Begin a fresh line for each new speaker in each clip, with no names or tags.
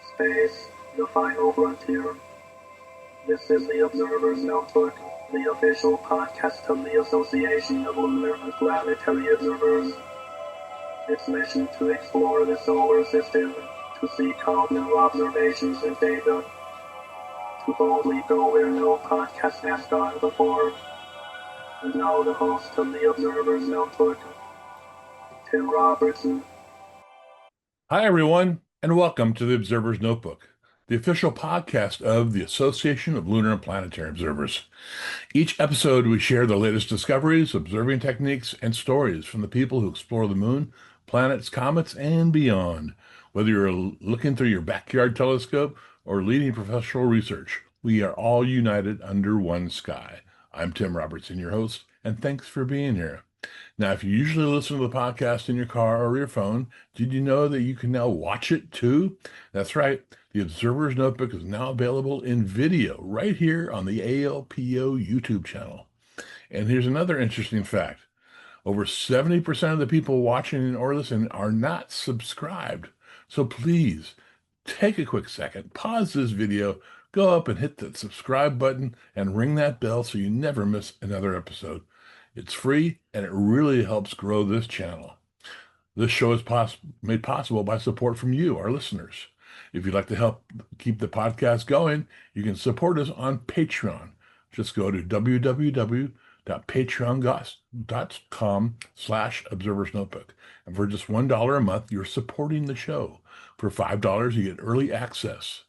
Space, the final frontier. This is the Observer's Notebook, the official podcast of the Association of Lunar and Planetary Observers. Its mission to explore the solar system, to seek out new observations and data, to boldly go where no podcast has gone before. And now the host of the Observer's Notebook, Tim Robertson.
Hi, everyone, and welcome to the Observer's Notebook, the official podcast of the Association of Lunar and Planetary Observers. Each episode, we share the latest discoveries, observing techniques, and stories from the people who explore the moon, planets, comets, and beyond. Whether you're looking through your backyard telescope or leading professional research, we are all united under one sky. I'm Tim Robertson, your host, and thanks for being here. Now, if you usually listen to the podcast in your car or your phone, did you know that you can now watch it too? That's right. The Observer's Notebook is now available in video right here on the ALPO YouTube channel. And here's another interesting fact. Over 70% of the people watching or listening are not subscribed. So please take a quick second, pause this video, go up and hit the subscribe button and ring that bell so you never miss another episode. It's free, and it really helps grow this channel. This show is made possible by support from you, our listeners. If you'd like to help keep the podcast going, you can support us on Patreon. Just go to www.patreon.com/observersnotebook. And for just $1 a month, you're supporting the show. For $5, you get early access.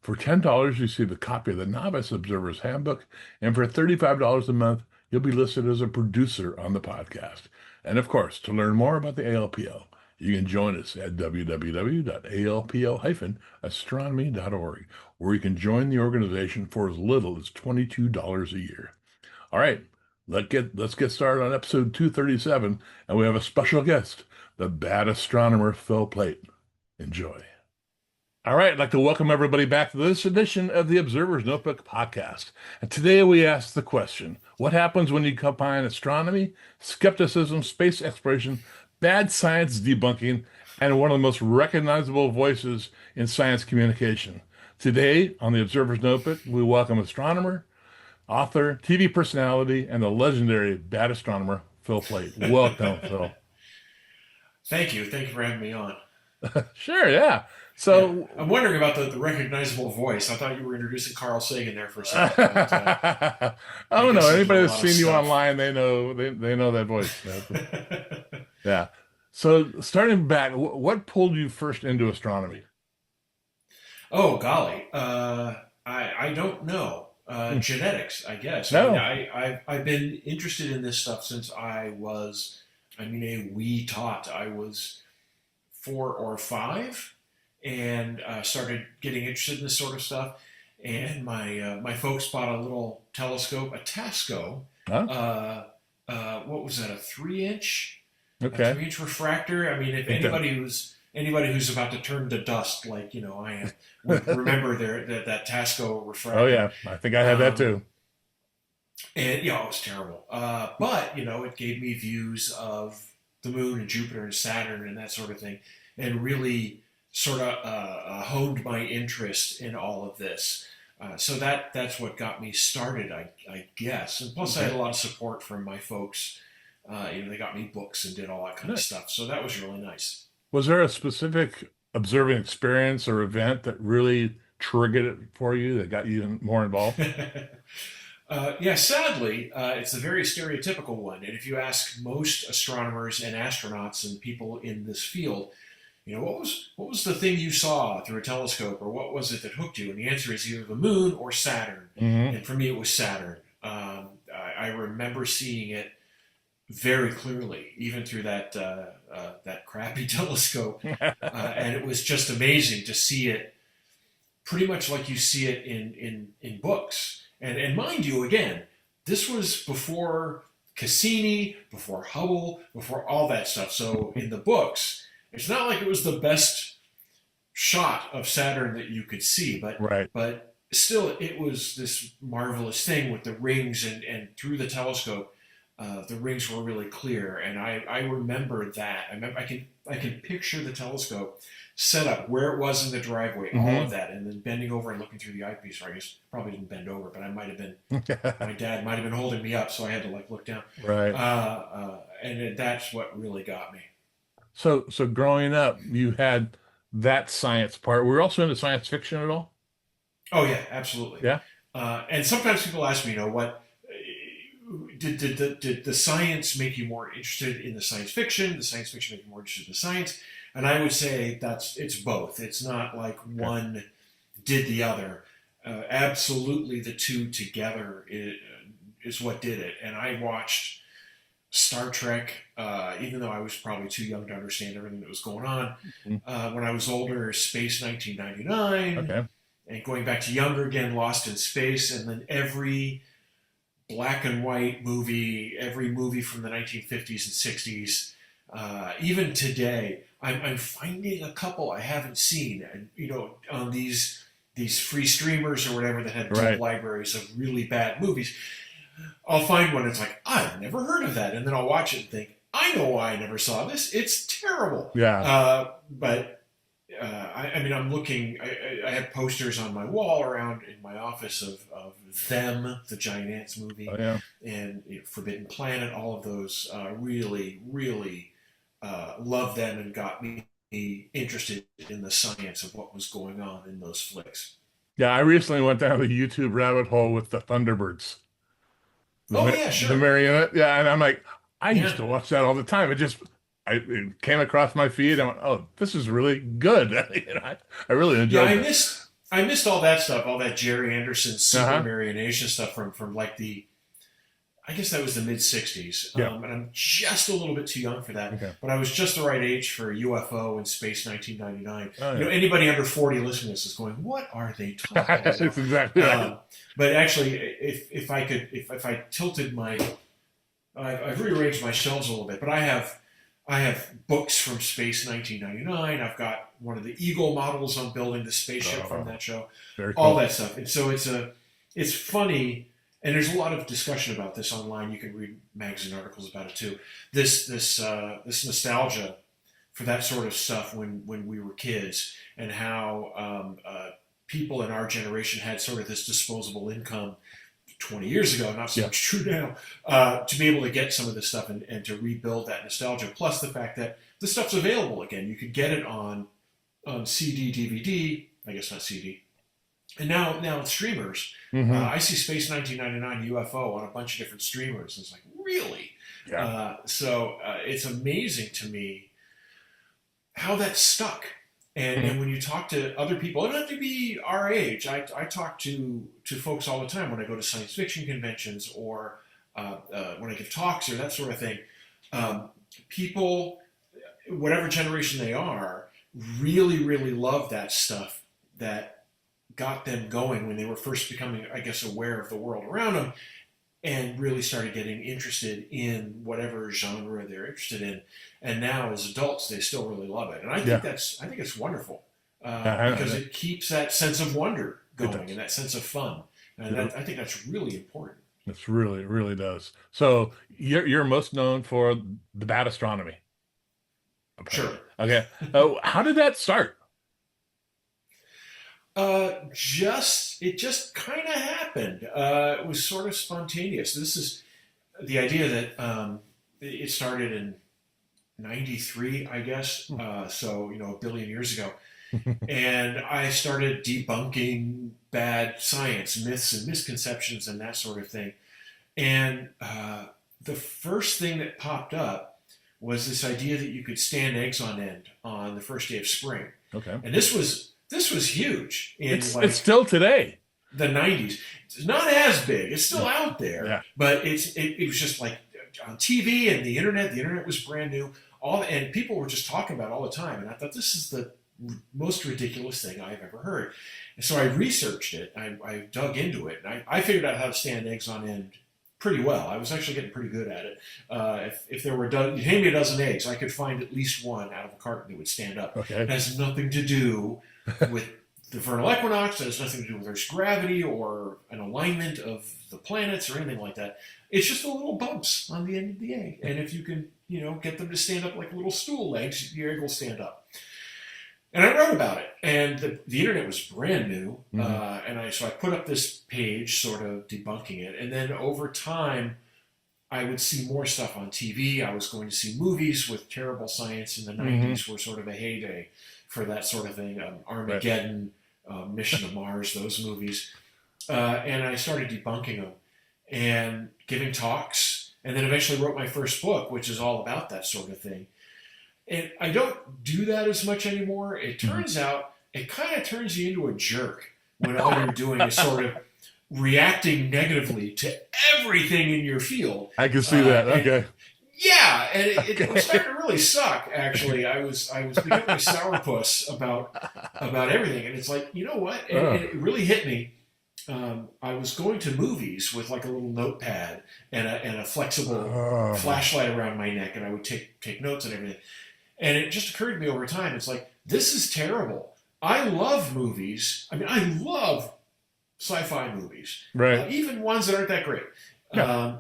For $10, you receive a copy of the Novice Observer's Handbook. And for $35 a month, you'll be listed as a producer on the podcast. And of course, to learn more about the ALPO, you can join us at www.alpo-astronomy.org, where you can join the organization for as little as $22 a year. All right, let's get started on episode 237, and we have a special guest, the Bad Astronomer, Phil Plait. Enjoy. All right, I'd like to welcome everybody back to this edition of the Observer's Notebook podcast. And today we ask the question, what happens when you combine astronomy, skepticism, space exploration, bad science debunking, and one of the most recognizable voices in science communication? Today on the Observer's Notebook, we welcome astronomer, author, TV personality, and the legendary Bad Astronomer, Phil Plait. Welcome, Phil.
Thank you. Thank you for having me on.
Sure, yeah.
Yeah.
So
I'm wondering about the recognizable voice. I thought you were introducing Carl Sagan there for a second.
Oh no! Anybody that's seen you
stuff.
online, they know that voice. Yeah. So starting back, what pulled you first into astronomy?
Oh, golly. I don't know. Genetics, I guess. I mean,
No.
I've been interested in this stuff since a wee tot. I was 4 or 5 and started getting interested in this sort of stuff. And my folks bought a little telescope, a Tasco.
Huh?
What was that? A 3-inch, a
Okay.
3-inch refractor. I mean, if anybody who's about to turn to dust, like I am, would remember that Tasco refractor.
Oh yeah, I think I had that too.
And it was terrible. But it gave me views of the moon and Jupiter and Saturn and that sort of thing, and really sort of honed my interest in all of this. So that's what got me started, I guess. And plus, I had a lot of support from my folks. They got me books and did all that kind of stuff. So that was really nice.
Was there a specific observing experience or event that really triggered it for you that got you more involved?
Yeah, sadly, it's a very stereotypical one. And if you ask most astronomers and astronauts and people in this field, what was the thing you saw through a telescope, or what was it that hooked you? And the answer is either the moon or Saturn.
Mm-hmm.
And for me, it was Saturn. I remember seeing it very clearly, even through that crappy telescope, and it was just amazing to see it, pretty much like you see it in books. And mind you, again, this was before Cassini, before Hubble, before all that stuff. So in the books, it's not like it was the best shot of Saturn that you could see,
Right.
but still, it was this marvelous thing with the rings, and through the telescope, the rings were really clear. And I remember that. I can picture the telescope setup, where it was in the driveway, all
Mm-hmm.
of that, and then bending over and looking through the eyepiece. Or I guess probably didn't bend over, but I might have been. My dad might have been holding me up, so I had to like look down.
Right.
That's what really got me.
So growing up, you had that science part. Were you also into science fiction at all?
Oh yeah, absolutely.
Yeah.
And sometimes people ask me, what did the science make you more interested in the science fiction? The science fiction make you more interested in the science? And I would say it's both. It's not like one did the other. Absolutely, the two together is what did it. And I watched Star Trek, even though I was probably too young to understand everything that was going on. When I was older, Space 1999.
Okay.
And going back to younger again, Lost in Space, and then every black and white movie, every movie from the 1950s and 60s. Even today, I'm finding a couple I haven't seen, and on these free streamers or whatever that have deep libraries of really bad movies. I'll find one. It's like, I've never heard of that, and then I'll watch it and think, I know why I never saw this. It's terrible.
Yeah.
I'm looking. I have posters on my wall around in my office of Them, the Giant Ants movie, and Forbidden Planet. All of those really, really loved them and got me interested in the science of what was going on in those flicks.
Yeah, I recently went down the YouTube rabbit hole with the Thunderbirds.
Sure.
The marionette. Yeah, and I'm like, I used to watch that all the time. It came across my feed. I went, oh, this is really good. I really enjoyed it.
I missed all that stuff, all that Jerry Anderson super marionation stuff from like I guess that was the mid 60s. And I'm just a little bit too young for that.
Okay.
But I was just the right age for UFO and Space 1999.
Oh, yeah.
Anybody under 40 listening to this is going, what are they talking about?
That's exactly right.
But actually, if I tilted I've rearranged my shelves a little bit, but I have books from Space 1999. I've got one of the Eagle models on building the spaceship from that show.
Very cool.
All that stuff. And so it's funny, and there's a lot of discussion about this online. You can read magazine articles about it too. This nostalgia for that sort of stuff when we were kids, and how people in our generation had sort of this disposable income 20 years ago, not so much true now, to be able to get some of this stuff and to rebuild that nostalgia. Plus the fact that the stuff's available again. You could get it on CD, DVD, I guess not CD. And now it's streamers. I see Space 1999 UFO on a bunch of different streamers. It's like, really?
Yeah.
So it's amazing to me how that stuck. And when you talk to other people, it doesn't have to be our age. I talk to folks all the time when I go to science fiction conventions or when I give talks or that sort of thing. People, whatever generation they are, really, really love that stuff that got them going when they were first becoming, I guess, aware of the world around them, and really started getting interested in whatever genre they're interested in. And now, as adults, they still really love it. And I think it's wonderful because it keeps that sense of wonder going and that sense of fun. And I think that's really important.
It really does. So you're most known for the Bad Astronomy.
Sure.
Okay. How did that start?
It just kind of happened. It was sort of spontaneous. This is the idea that it started in '93, I guess. So a billion years ago, and I started debunking bad science, myths and misconceptions, and that sort of thing. And the first thing that popped up was this idea that you could stand eggs on end on the first day of spring.
Okay.
And this was huge in
it's still today.
The 90s. It's not as big. It's still out there, but it was just like on TV and the internet. The internet was brand new. And people were just talking about it all the time. And I thought, this is the most ridiculous thing I've ever heard. And so I researched it. I dug into it. And I figured out how to stand eggs on end pretty well. I was actually getting pretty good at it. If there were you hand me a dozen eggs, I could find at least one out of a carton that would stand up.
Okay.
It has nothing to do with the vernal equinox. It has nothing to do with Earth's gravity or an alignment of the planets or anything like that. It's just the little bumps on the end of the egg. And if you can, get them to stand up like little stool legs, your egg will stand up. And I wrote about it, and the internet was brand new,
Mm-hmm.
and so I put up this page, sort of debunking it, and then over time, I would see more stuff on TV. I was going to see movies with terrible science in the
Mm-hmm.
'90s were sort of a heyday for that sort of thing.
Right.
Armageddon, Mission to Mars, those movies, and I started debunking them and giving talks, and then eventually wrote my first book, which is all about that sort of thing. And I don't do that as much anymore. It
Mm-hmm.
turns out it kind of turns you into a jerk when all you're doing is sort of reacting negatively to everything in your field.
I can see that.
And
Okay.
yeah, and it was
Okay.
starting to really suck. Actually, I was becoming a sourpuss about everything, and it's like, you know what? And
Oh.
it really hit me. I was going to movies with like a little notepad and a flexible
Oh.
flashlight around my neck, and I would take notes and everything. And it just occurred to me over time, it's like, this is terrible. I love movies. I mean, I love sci-fi movies,
Right.
even ones that aren't that great.
Yeah.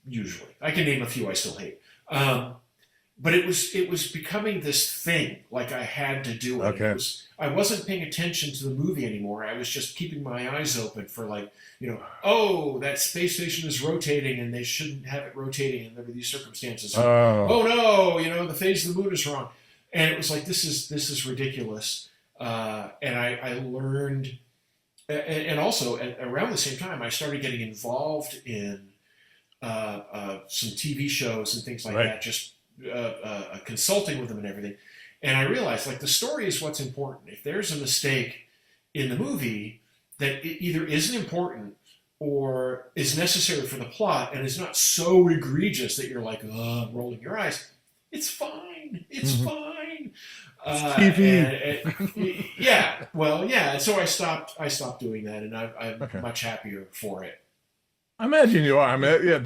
Usually, I can name a few I still hate. But it was becoming this thing, like I had to do it.
Okay.
I wasn't paying attention to the movie anymore. I was just keeping my eyes open for, like, oh, that space station is rotating and they shouldn't have it rotating under these circumstances.
Oh.
Oh no, the phase of the moon is wrong. And it was like, this is ridiculous. And I learned, and also around the same time, I started getting involved in some TV shows and things like
Right.
that, just consulting with them and everything. And I realized, like, the story is what's important. If there's a mistake in the movie that it either isn't important or is necessary for the plot and is not so egregious that you're like, rolling your eyes, it's fine. It's
Mhm.
fine.
It's TV.
Yeah, well, yeah. And so I stopped doing that, and I'm
Okay.
much happier for it.
I imagine you are. I mean,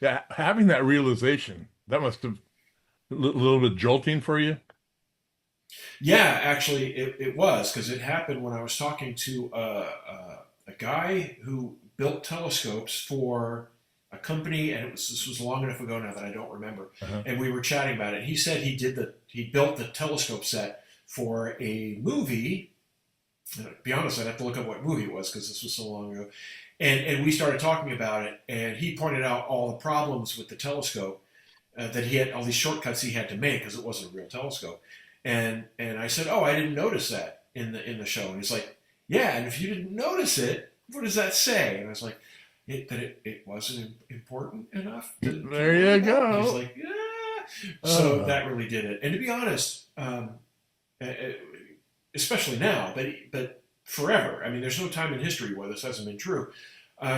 yeah, having that realization, that must have a little bit jolting for you.
Yeah, actually, it was, because it happened when I was talking to a guy who built telescopes for a company, and this was long enough ago now that I don't remember.
Uh-huh.
And we were chatting about it. He said he built the telescope set for a movie. To be honest, I'd have to look up what movie it was because this was so long ago. And we started talking about it, and he pointed out all the problems with the telescope, that he had all these shortcuts he had to make because it wasn't a real telescope. And I said, "Oh, I didn't notice that in the show." And he's like, "Yeah, and if you didn't notice it, what does that say?" And I was like, it wasn't important enough to
There
worry
you
about. And he's
go.
like, "Yeah." So that really did it. And to be honest, uh, especially now, but forever. I mean, there's no time in history where this hasn't been true.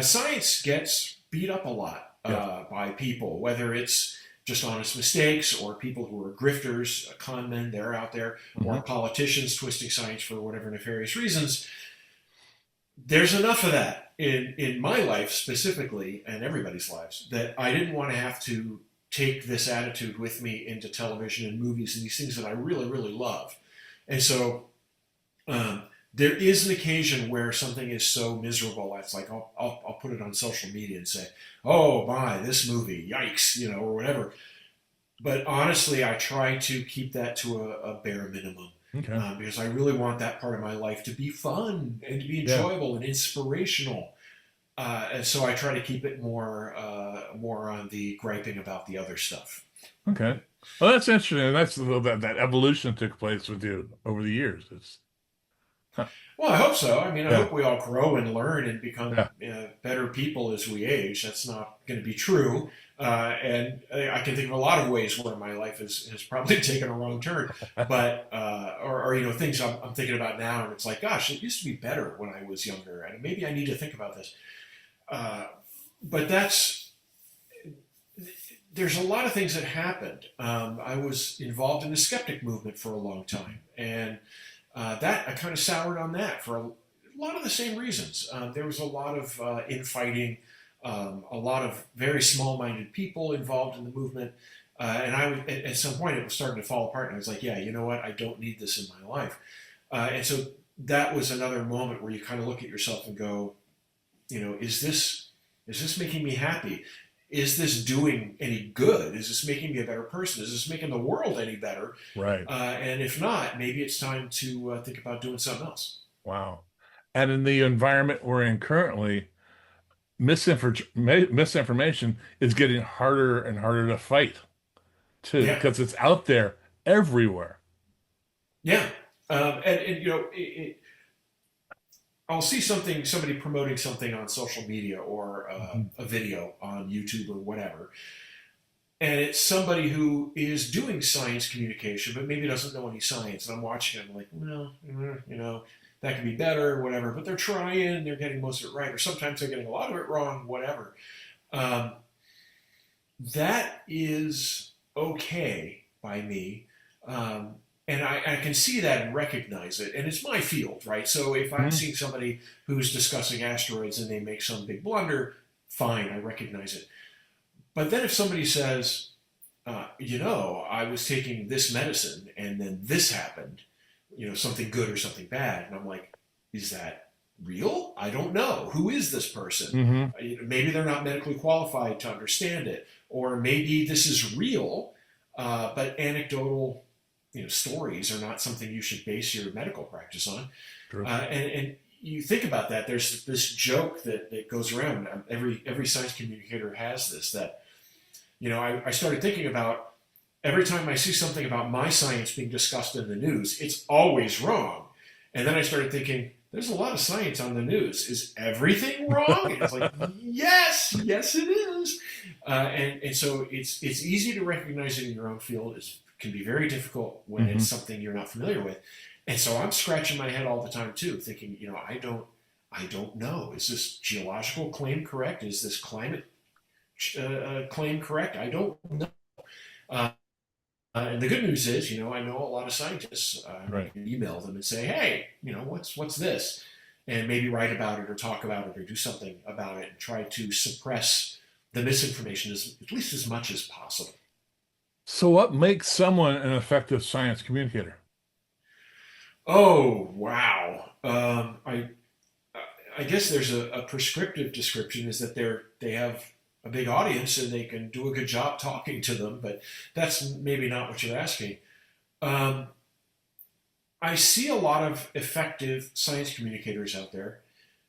Science gets beat up a lot
Yeah.
by people, whether it's just honest mistakes or people who are grifters, con men, they're out there, or
Mhm.
politicians twisting science for whatever nefarious reasons. There's enough of that in my life specifically, and everybody's lives, that I didn't want to have to take this attitude with me into television and movies and these things that I really, really love. And so there is an occasion where something is so miserable, it's like I'll put it on social media and say, "Oh my, this movie, yikes," or whatever. But honestly, I try to keep that to a bare minimum,
Okay.
because I really want that part of my life to be fun and to be
Yeah.
enjoyable and inspirational. And so I try to keep it more on the griping about the other stuff.
Okay. Well, that's interesting. And that's that evolution took place with you over the years. Huh.
Well, I hope so. I mean, I
Yeah.
hope we all grow and learn and become
Yeah.
better people as we age. That's not going to be true. And I can think of a lot of ways where my life has probably taken a wrong turn. But, or things I'm thinking about now, and it's like, gosh, it used to be better when I was younger. And maybe I need to think about this. But there's a lot of things that happened. I was involved in the skeptic movement for a long time. And that I kind of soured on that for a lot of the same reasons. There was a lot of infighting, a lot of very small-minded people involved in the movement, and at some point it was starting to fall apart. And I was like, yeah, you know what? I don't need this in my life. And so that was another moment where you kind of look at yourself and go, is this making me happy? is this doing any good? Is this making me a better person? Is this making the world any better?
Right.
And if not, maybe it's time to think about doing something else.
Wow. And in the environment we're in currently, misinformation is getting harder and harder to fight too,
Yeah,
because it's out there everywhere.
yeah. And I'll see somebody promoting something on social media or
Mhm.
a video on YouTube or whatever, and it's somebody who is doing science communication, but maybe doesn't know any science. And I'm watching it, I'm like, well, that could be better or whatever. But they're trying, they're getting most of it right, or sometimes they're getting a lot of it wrong, whatever. Um, that is okay by me. And I can see that and recognize it. And it's my field, right? So if I'm
Mhm.
seeing somebody who's discussing asteroids and they make some big blunder, fine, I recognize it. But then if somebody says, I was taking this medicine and then this happened, something good or something bad, and I'm like, is that real? I don't know. Who is this person?
Mhm.
Maybe they're not medically qualified to understand it, or maybe this is real, but anecdotal, stories are not something you should base your medical practice on.
True.
And you think about that. There's this joke that goes around. Every science communicator has this. That I started thinking about every time I see something about my science being discussed in the news, it's always wrong. And then I started thinking, there's a lot of science on the news. Is everything wrong? And it's like, yes, it is. And so it's easy to recognize it in your own field. It can be very difficult when it's
Mhm.
something you're not familiar with. And so I'm scratching my head all the time too, thinking, I don't know. Is this geological claim correct? Is this climate claim correct? I don't know. Uh, and the good news is, I know a lot of scientists. I
Right.
can email them and say, hey, what's this? And maybe write about it or talk about it or do something about it and try to suppress the misinformation at least as much as possible.
So what makes someone an effective science communicator?
Oh, wow. I guess there's a prescriptive description is that they have a big audience and they can do a good job talking to them, but that's maybe not what you're asking. Um, I see a lot of effective science communicators out there.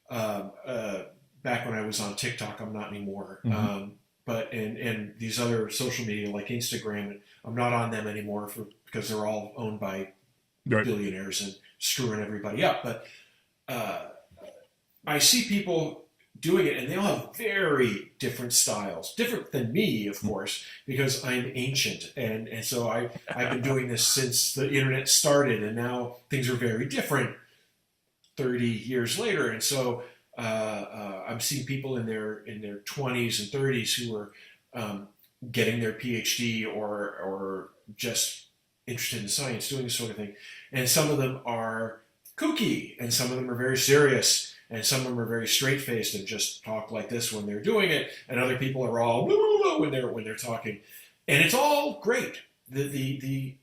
Um, uh, Back when I was on TikTok, I'm not anymore.
Mhm.
But and these other social media like Instagram, I'm not on them anymore because they're all owned by
Right.
billionaires and screwing everybody up. But uh, I see people doing it, and they all have very different styles, different than me, of course, because I'm ancient, and so I've been doing this since the internet started, and now things are very different 30 years later, and so I'm seeing people in their 20s and 30s who are um, getting their PhD or just interested in science, doing this sort of thing, and some of them are kooky, and some of them are very serious, and some of them are very straight faced and just talk like this when they're doing it, and other people are all when they're talking, and it's all great. The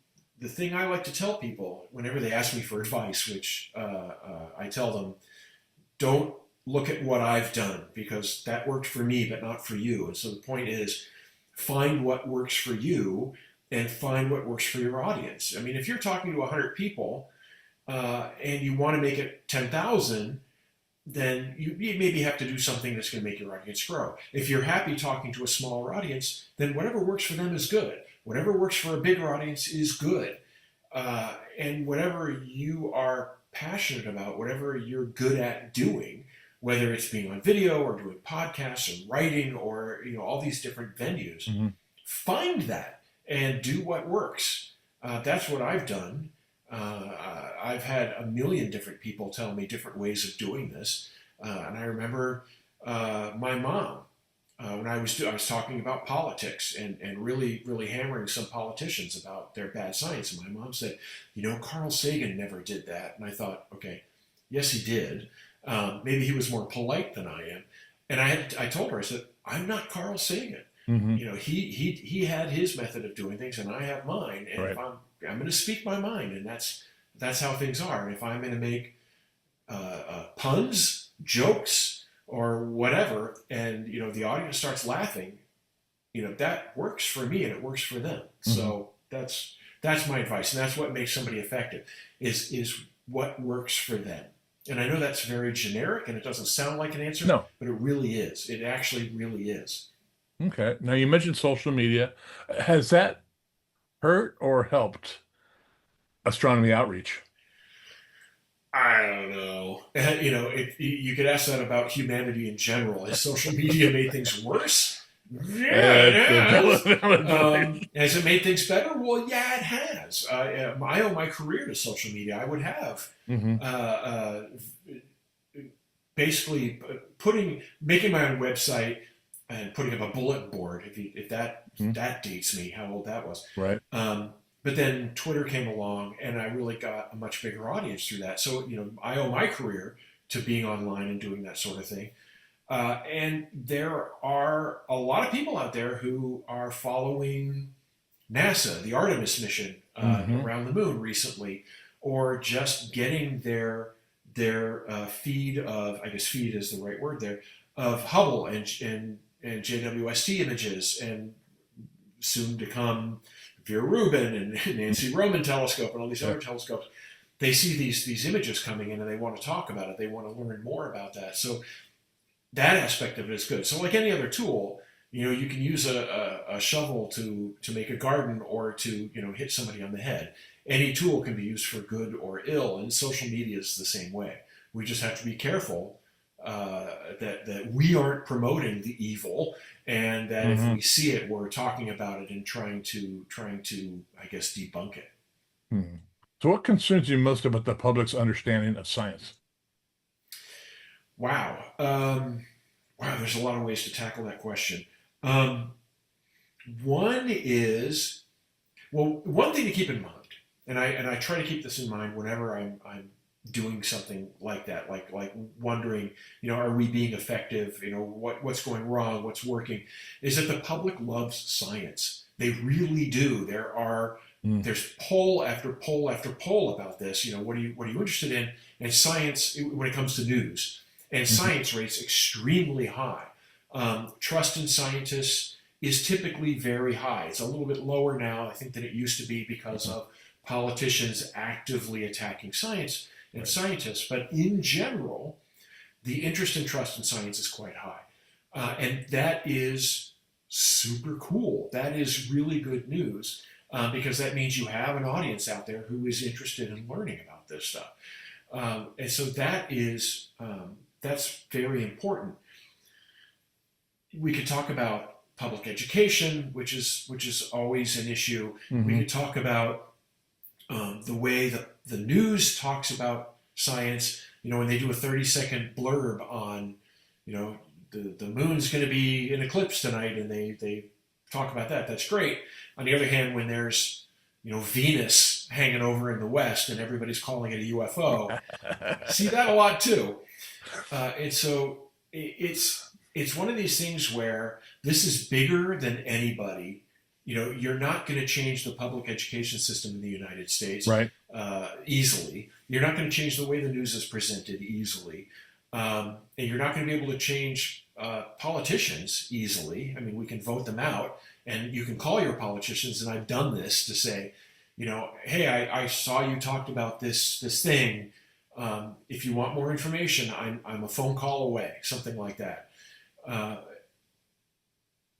thing I like to tell people whenever they ask me for advice, which I tell them, don't look at what I've done because that worked for me, but not for you. And so the point is, find what works for you and find what works for your audience. I mean, if you're talking to 100 people and you want to make it 10,000, then you maybe have to do something that's going to make your audience grow. If you're happy talking to a smaller audience, then whatever works for them is good. Whatever works for a bigger audience is good. And whatever you are passionate about, whatever you're good at doing, whether it's being on video or doing podcasts or writing or all these different venues,
Mhm.
find that and do what works. That's what I've done. I've had a million different people tell me different ways of doing this, and I remember my mom when I was talking about politics and really hammering some politicians about their bad science, and my mom said, Carl Sagan never did that, and I thought, okay, yes he did. Maybe he was more polite than I am, and I told her, I said, I'm not Carl Sagan.
Mhm.
He had his method of doing things, and I have mine. And
Right.
if I'm going to speak my mind, and that's how things are. And if I'm going to make puns, jokes, or whatever, and the audience starts laughing, that works for me and it works for them. So that's my advice, and that's what makes somebody effective is what works for them. And I know that's very generic and it doesn't sound like an answer,
No.
but it really is. It actually really is.
Okay. Now you mentioned social media. Has that hurt or helped astronomy outreach?
I don't know. You could ask that about humanity in general. Has social media made things worse? Yeah, it has. Has it made things better? Well, yeah, it has. I owe my career to social media. I would have basically making my own website and putting up a bulletin board. If that dates me, how old that was.
Right.
But then Twitter came along, and I really got a much bigger audience through that. So, I owe my career to being online and doing that sort of thing. And there are a lot of people out there who are following NASA, the Artemis mission around the moon recently, or just getting their feed of, I guess feed is the right word there, of Hubble and JWST images, and soon to come Vera Rubin and Nancy Roman telescope and all these other telescopes. They see these images coming in and they want to talk about it. They want to learn more about that. So that aspect of it is good. So like any other tool, you can use a shovel to make a garden or to hit somebody on the head. Any tool can be used for good or ill, and social media is the same way. We just have to be careful that we aren't promoting the evil, and that if we see it, we're talking about it and trying to I guess debunk it.
So what concerns you most about the public's understanding of science?
Wow. There's a lot of ways to tackle that question. One thing to keep in mind, and I try to keep this in mind whenever I'm doing something like that, like wondering, are we being effective? What's going wrong? What's working? Is that the public loves science. They really do. There's poll after poll after poll about this. What are you interested in? And science, when it comes to news, and science rates extremely high. Trust in scientists is typically very high. It's a little bit lower now, I think, than it used to be because of politicians actively attacking science and scientists. But in general, the interest and trust in science is quite high. And that is super cool. That is really good news because that means you have an audience out there who is interested in learning about this stuff. And so that is that's very important. We could talk about public education, which is always an issue. We could talk about the way the news talks about science. When they do a 30-second blurb on, the moon's going to be in eclipse tonight, and they talk about that. That's great. On the other hand, when there's Venus hanging over in the west and everybody's calling it a UFO, see that a lot too. And so it's one of these things where this is bigger than anybody. You're not going to change the public education system in the United States easily. You're not going to change the way the news is presented easily. And you're not going to be able to change politicians easily. I mean, we can vote them out, and you can call your politicians, and I've done this to say, hey, I saw you talked about this thing. If you want more information, I'm a phone call away, something like that.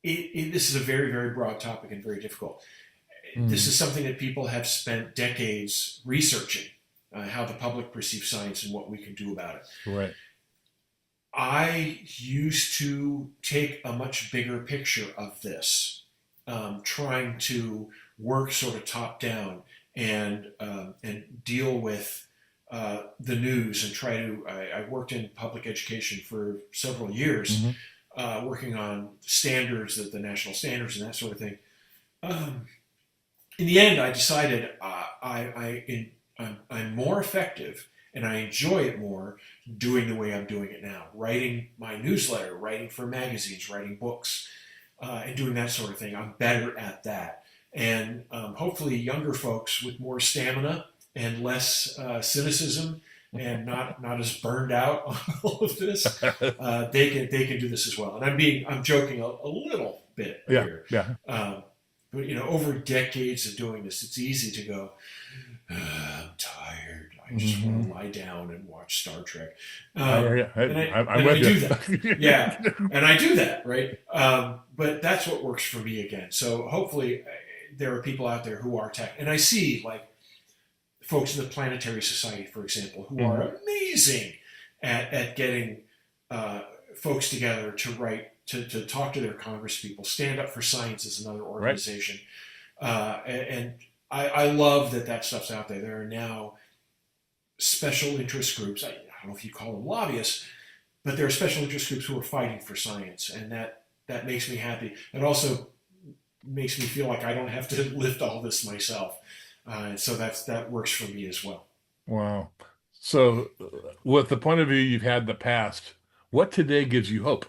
This is a very, very broad topic and very difficult. This is something that people have spent decades researching, how the public perceives science and what we can do about it.
Right.
I used to take a much bigger picture of this, trying to work sort of top down and deal with the news and try to. I worked in public education for several years, working on standards, the national standards, and that sort of thing. In the end, I decided I'm more effective and I enjoy it more doing the way I'm doing it now, writing my newsletter, writing for magazines, writing books, and doing that sort of thing. I'm better at that. And hopefully younger folks with more stamina and less cynicism and not as burned out on all of this, they can do this as well. And I'm joking a little bit
Yeah,
here.
yeah.
But over decades of doing this, it's easy to go, I'm tired. I just want to lie down and watch Star Trek.
I'm
And
with
I do
you.
that. Yeah. And I do that, right? But that's what works for me again. So hopefully there are people out there who are tech. And I see like folks in the Planetary Society, for example, who are amazing at getting folks together to write, to talk to their congresspeople. Stand Up for Science is another organization. Right. And I love that stuff's out there. There are now special interest groups. I don't know if you call them lobbyists, but there are special interest groups who are fighting for science, and that makes me happy. It also makes me feel like I don't have to lift all this myself. And so that works for me as well.
Wow. So with the point of view you've had in the past, what today gives you hope?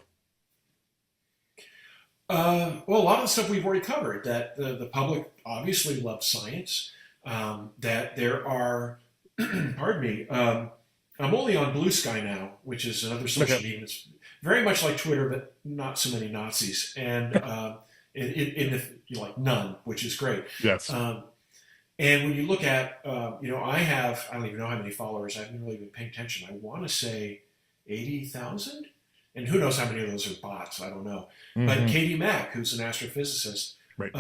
Well, a lot of the stuff we've already covered, that the public obviously loves science, that there are, pardon me, I'm only on Blue Sky now, which is another social media. It's very much like Twitter, but not so many Nazis. And like none, which is great.
Yes.
And when you look at, I don't even know how many followers. I haven't really been paying attention. I want to say 80,000. And who knows how many of those are bots? I don't know. But Katie Mack, who's an astrophysicist, right.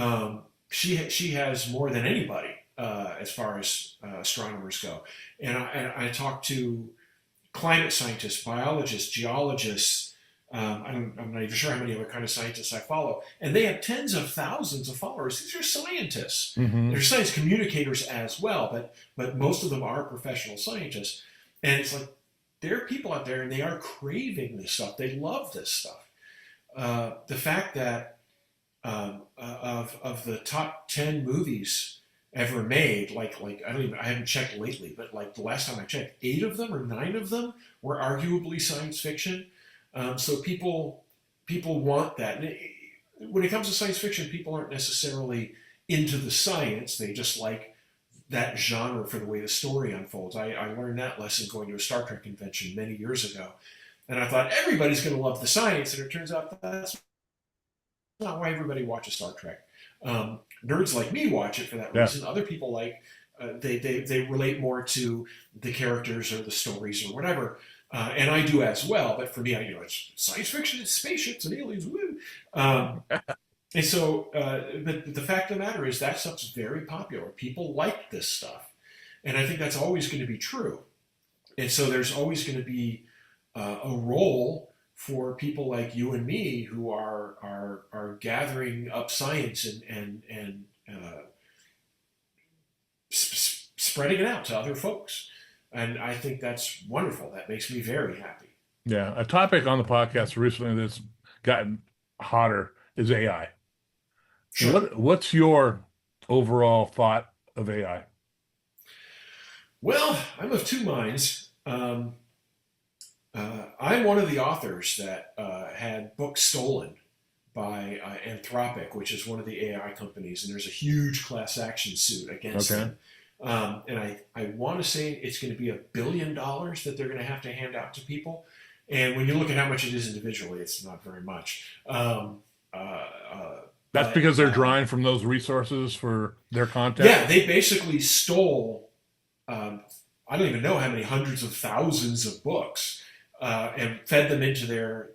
She has more than anybody as far as astronomers go. And I talk to climate scientists, biologists, geologists. I'm not even sure how many other kind of scientists I follow. And they have tens of thousands of followers. These are scientists. They're science communicators as well, but most of them are professional scientists. And it's like, there are people out there and they are craving this stuff. They love this stuff. The fact that of the top 10 movies ever made, like I haven't checked lately, but like the last time I checked, 8 of them or 9 of them were arguably science fiction. So people want that. And when it comes to science fiction, people aren't necessarily into the science. They just like that genre for the way the story unfolds. I learned that lesson going to a Star Trek convention many years ago. And I thought everybody's going to love the science, and it turns out that's not why everybody watches Star Trek. Nerds like me watch it for that reason. Other people like, they relate more to the characters or the stories or whatever. And I do as well, but for me, it's science fiction, it's spaceships and aliens, woo! And so, but the fact of the matter is that stuff's very popular. People like this stuff. And I think that's always going to be true. And so there's always going to be a role for people like you and me who are gathering up science and spreading it out to other folks. And I think that's wonderful. That makes me very happy.
Yeah. A topic on the podcast recently that's gotten hotter is AI. Sure. What's your overall thought of AI?
Well, I'm of two minds. I'm one of the authors that had books stolen by Anthropic, which is one of the AI companies, and there's a huge class action suit against them. And I want to say it's going to be $1 billion that they're going to have to hand out to people. And when you look at how much it is individually, it's not very much.
That's because they're drawing from those resources for their content?
Yeah, they basically stole, I don't even know how many hundreds of thousands of books and fed them into their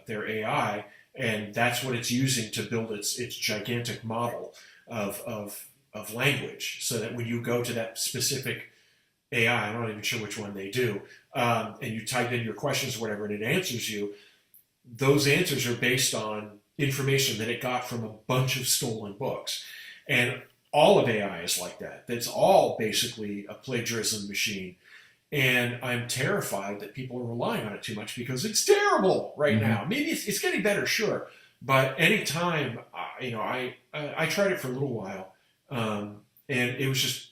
AI. And that's what it's using to build its gigantic model of language, so that when you go to that specific AI, I'm not even sure which one they do, and you type in your questions or whatever, and it answers you, those answers are based on information that it got from a bunch of stolen books. And all of AI is like that. It's all basically a plagiarism machine. And I'm terrified that people are relying on it too much because it's terrible right now. Maybe it's getting better, sure. But anytime, I tried it for a little while, and it was just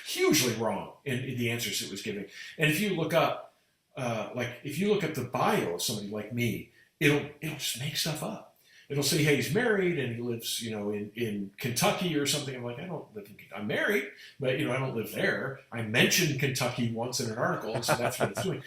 hugely wrong in the answers it was giving. And if you look up, the bio of somebody like me, it'll just make stuff up. It'll say, hey, he's married and he lives, in Kentucky or something. I'm like, I don't live in Kentucky. I'm married, but, I don't live there. I mentioned Kentucky once in an article, and so that's what it's doing.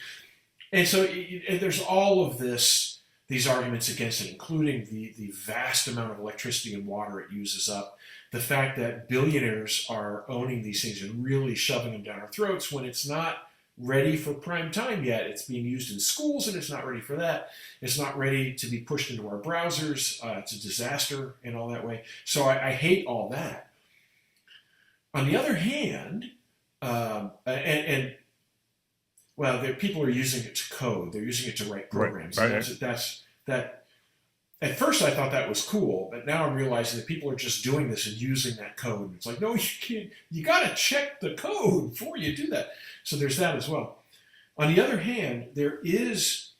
And so there's all of this these arguments against it, including the vast amount of electricity and water it uses up, the fact that billionaires are owning these things and really shoving them down our throats when it's not ready for prime time yet. It's being used in schools and it's not ready for that. It's not ready to be pushed into our browsers. It's a disaster in all that way. So I hate all that. On the other hand, people are using it to code. They're using it to write programs.
Right.
That's that. At first, I thought that was cool, but now I'm realizing that people are just doing this and using that code. And it's like, no, you can't. You got to check the code before you do that. So there's that as well. On the other hand, there is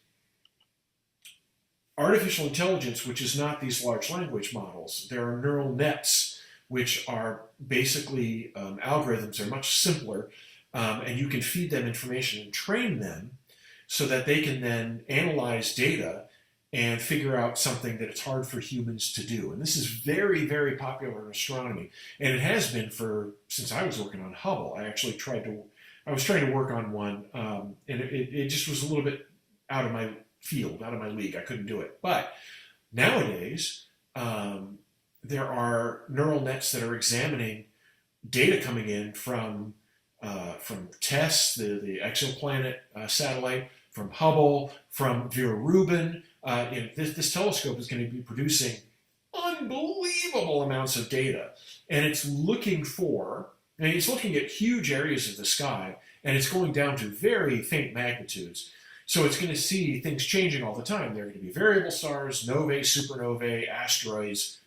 artificial intelligence, which is not these large language models. There are neural nets, which are basically algorithms. They're much simpler, and you can feed them information and train them so that they can then analyze data and figure out something that it's hard for humans to do. And this is very, very popular in astronomy. And it has been since I was working on Hubble. I was trying to work on one, and it just was a little bit out of my field, out of my league. I couldn't do it. But nowadays, there are neural nets that are examining data coming in from TESS, the exoplanet satellite, from Hubble, from Vera Rubin. This telescope is going to be producing unbelievable amounts of data, and it's looking at huge areas of the sky, and it's going down to very faint magnitudes. So it's going to see things changing all the time. There are going to be variable stars, novae, supernovae, asteroids,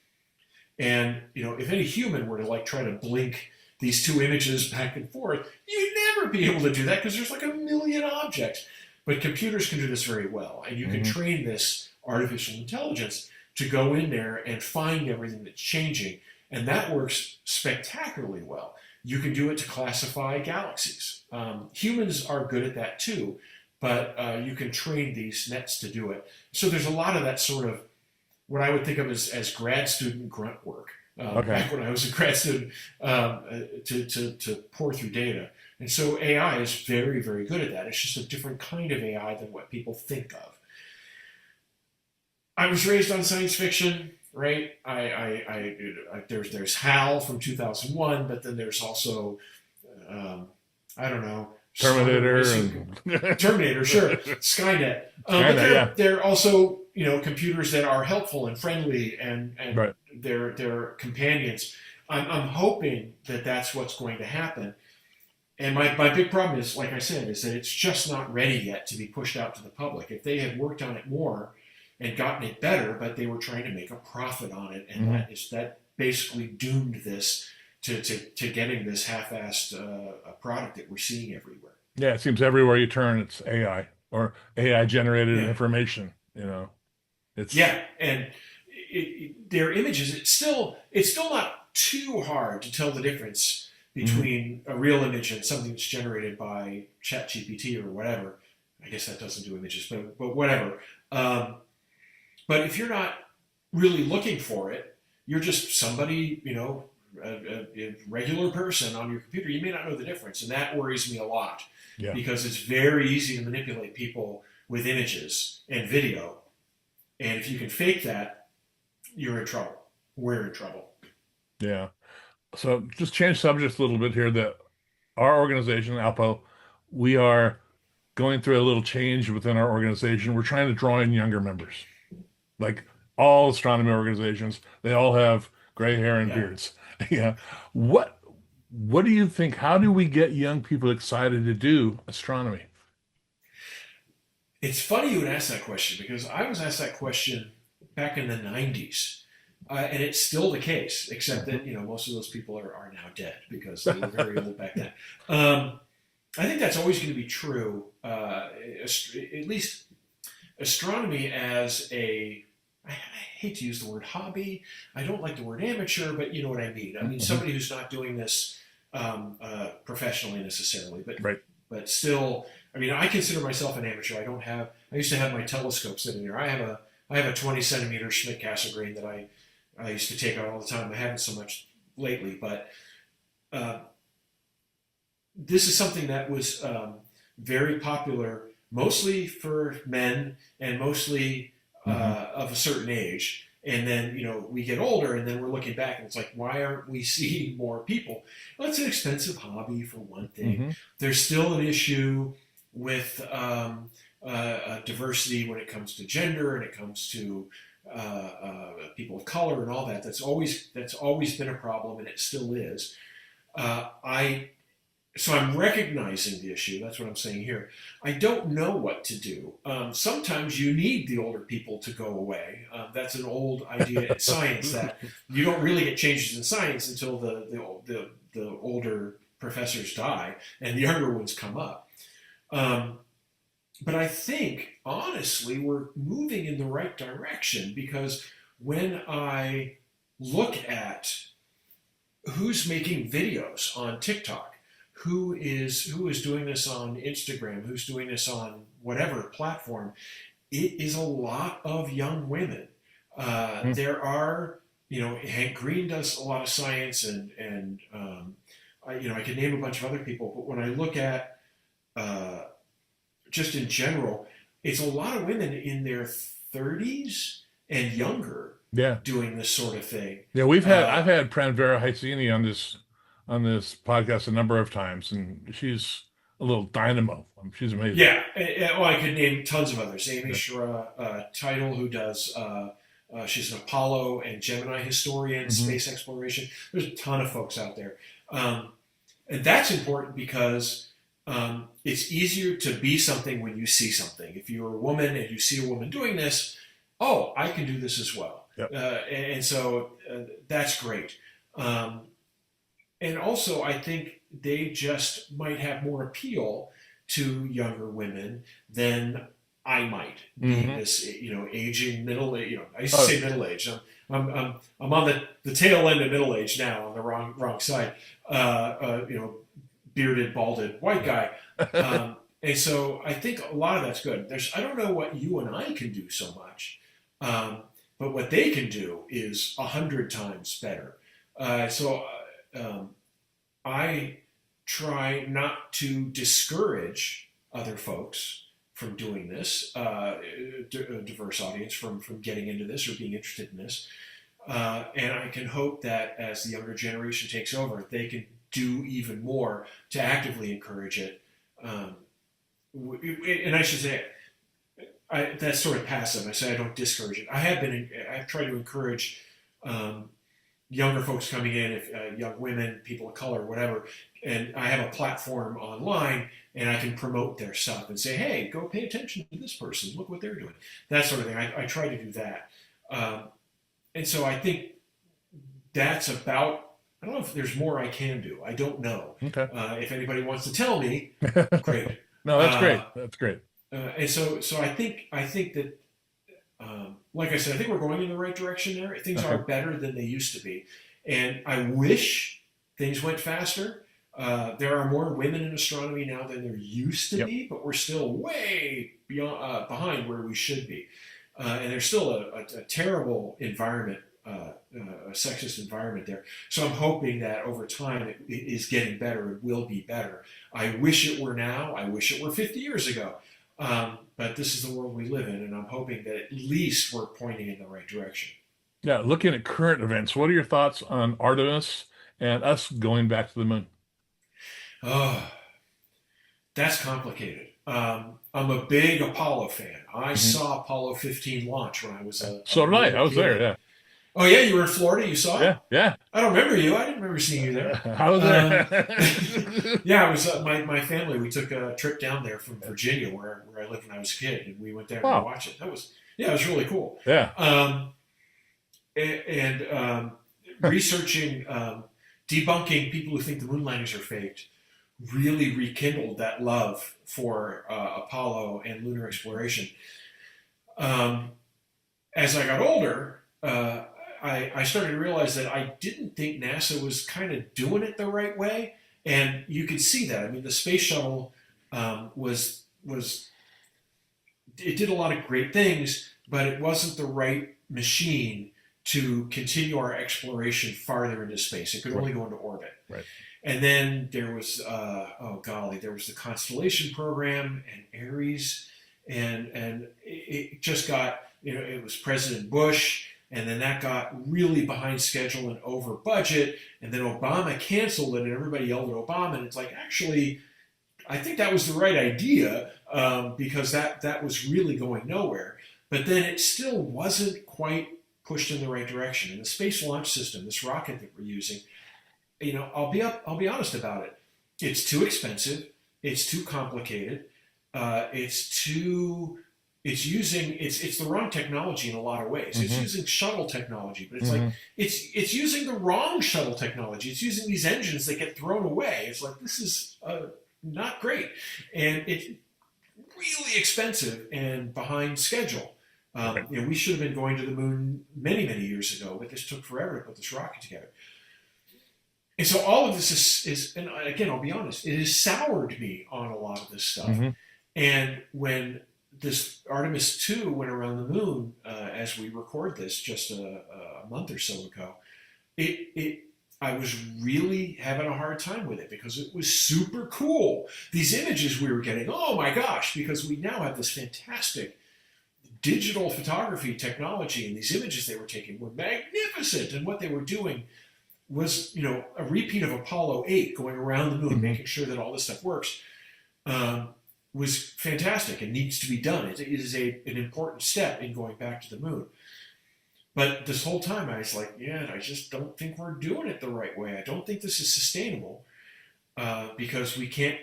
and if any human were to try to blink these two images back and forth, you'd never be able to do that because there's like a million objects. But computers can do this very well, and you can train this artificial intelligence to go in there and find everything that's changing, and that works spectacularly well. You can do it to classify galaxies. Humans are good at that too, but you can train these nets to do it. So there's a lot of that sort of what I would think of as grad student grunt work. Back when I was a grad student, to pour through data. And so AI is very, very good at that. It's just a different kind of AI than what people think of. I was raised on science fiction, right? There's HAL from 2001, but then there's also,
Terminator,
sure, Skynet. But there are also computers that are helpful and friendly and
right.
they're companions. I'm hoping that that's what's going to happen. And my big problem is, like I said, is that it's just not ready yet to be pushed out to the public. If they had worked on it more and gotten it better, but they were trying to make a profit on it, and that basically doomed this to getting this half-assed product that we're seing everywhere.
Yeah, it seems everywhere you turn, it's AI or AI-generated information. It's
and their images. It's still not too hard to tell the difference between a real image and something that's generated by ChatGPT or whatever. I guess that doesn't do images, but whatever. But if you're not really looking for it, you're just somebody, a regular person on your computer. You may not know the difference, and that worries me a lot because it's very easy to manipulate people with images and video. And if you can fake that, you're in trouble. We're in trouble.
Yeah. So just change subjects a little bit here. That our organization, Alpo, we are going through a little change within our organization. We're trying to draw in younger members. Like all astronomy organizations, they all have gray hair and beards. Yeah. What do you think? How do we get young people excited to do astronomy?
It's funny you would ask that question because I was asked that question back in the 90s. And it's still the case, except that most of those people are now dead because they were very old back then. I think that's always going to be true. At least astronomy as I hate to use the word hobby. I don't like the word amateur, but you know what I mean. I mean somebody who's not doing this professionally necessarily, but still. I mean, I consider myself an amateur. I used to have my telescope sitting there. I have a 20 centimeter Schmidt-Cassegrain that I used to take out all the time. I haven't so much lately, but this is something that was very popular, mostly for men and mostly of a certain age. And then, we get older and then we're looking back and it's like, why aren't we seeing more people? Well, it's an expensive hobby for one thing. There's still an issue with diversity when it comes to gender and it comes to people of color and all that. That's always been a problem, and it still is. So I'm recognizing the issue. That's what I'm saying here. I don't know what to do. Sometimes you need the older people to go away. That's an old idea in science, that you don't really get changes in science until the older professors die and the younger ones come up. But I think, honestly, we're moving in the right direction, because when I look at who's making videos on TikTok, who is doing this on Instagram, who's doing this on whatever platform, it is a lot of young women. There are, Hank Green does a lot of science, and I could name a bunch of other people, but when I look at just in general, it's a lot of women in their 30s and younger doing this sort of thing.
Yeah, I've had Pranvera Haisini on this podcast a number of times, and she's a little dynamo. She's amazing.
Yeah, well, I could name tons of others. Amy Shura Title, who does, she's an Apollo and Gemini historian, space exploration. There's a ton of folks out there. And that's important because it's easier to be something when you see something. If you're a woman and you see a woman doing this, I can do this as well.
Yep.
And so that's great. And also, I think they just might have more appeal to younger women than I might. Being this, aging middle age. I used to say middle age. I'm on the tail end of middle age now, on the wrong side. Bearded, balded, white guy. And so I think a lot of that's good. I don't know what you and I can do so much, but what they can do is 100 times better. I try not to discourage other folks from doing this, diverse audience from getting into this or being interested in this. And I can hope that as the younger generation takes over, they can do even more to actively encourage it. And I should say, that's sort of passive. I say I don't discourage it. I've tried to encourage younger folks coming in, young women, people of color, whatever, and I have a platform online, and I can promote their stuff and say, hey, go pay attention to this person. Look what they're doing. That sort of thing. I try to do that. And so I think that's about, I don't know if there's more I can do. I don't know.
Okay.
If anybody wants to tell me, great.
No, that's great. That's great.
And so I think that, like I said, I think we're going in the right direction there. Things are better than they used to be. And I wish things went faster. There are more women in astronomy now than there used to be, but we're still way behind where we should be. And there's still a terrible environment, a sexist environment there. So I'm hoping that over time it is getting better. It will be better. I wish it were now. I wish it were 50 years ago. But this is the world we live in, and I'm hoping that at least we're pointing in the right direction.
Yeah, looking at current events, what are your thoughts on Artemis and us going back to the moon?
Oh, that's complicated. I'm a big Apollo fan. I saw Apollo 15 launch when I was
So did I. I was there, yeah.
Oh, yeah? You were in Florida? You saw it?
Yeah.
I don't remember you. I didn't remember seeing you there.
I was there.
Yeah, it was my family. We took a trip down there from Virginia, where I lived when I was a kid, and we went there and watched it. It was really cool.
Yeah.
Researching, debunking people who think the moon landings are faked really rekindled that love for Apollo and lunar exploration. As I got older, I started to realize that I didn't think NASA was kind of doing it the right way, and you could see that. I mean, the space shuttle it did a lot of great things, but it wasn't the right machine to continue our exploration farther into space. It could only go into orbit.
Right.
And then there was, there was the Constellation program and Ares, and it just got, it was President Bush, and then that got really behind schedule and over budget, and then Obama canceled it, and everybody yelled at Obama, and it's like, actually, I think that was the right idea, because that was really going nowhere. But then it still wasn't quite pushed in the right direction. And the Space Launch System, this rocket that we're using, I'll be honest about it. It's too expensive. It's too complicated. It's the wrong technology in a lot of ways. It's using shuttle technology, but it's like it's using the wrong shuttle technology. It's using these engines that get thrown away. It's like, this is not great, and it's really expensive and behind schedule. We should have been going to the moon many, many years ago, but this took forever to put this rocket together. And so all of this is, and again, I'll be honest, it has soured me on a lot of this stuff. And when this Artemis 2 went around the moon, as we record this just a month or so ago, I was really having a hard time with it because it was super cool. These images we were getting, oh my gosh, because we now have this fantastic digital photography technology, and these images they were taking were magnificent, and what they were doing was, a repeat of Apollo 8 going around the moon, making sure that all this stuff works, was fantastic and needs to be done. It is an important step in going back to the moon. But this whole time I was like, I just don't think we're doing it the right way. I don't think this is sustainable, because we can't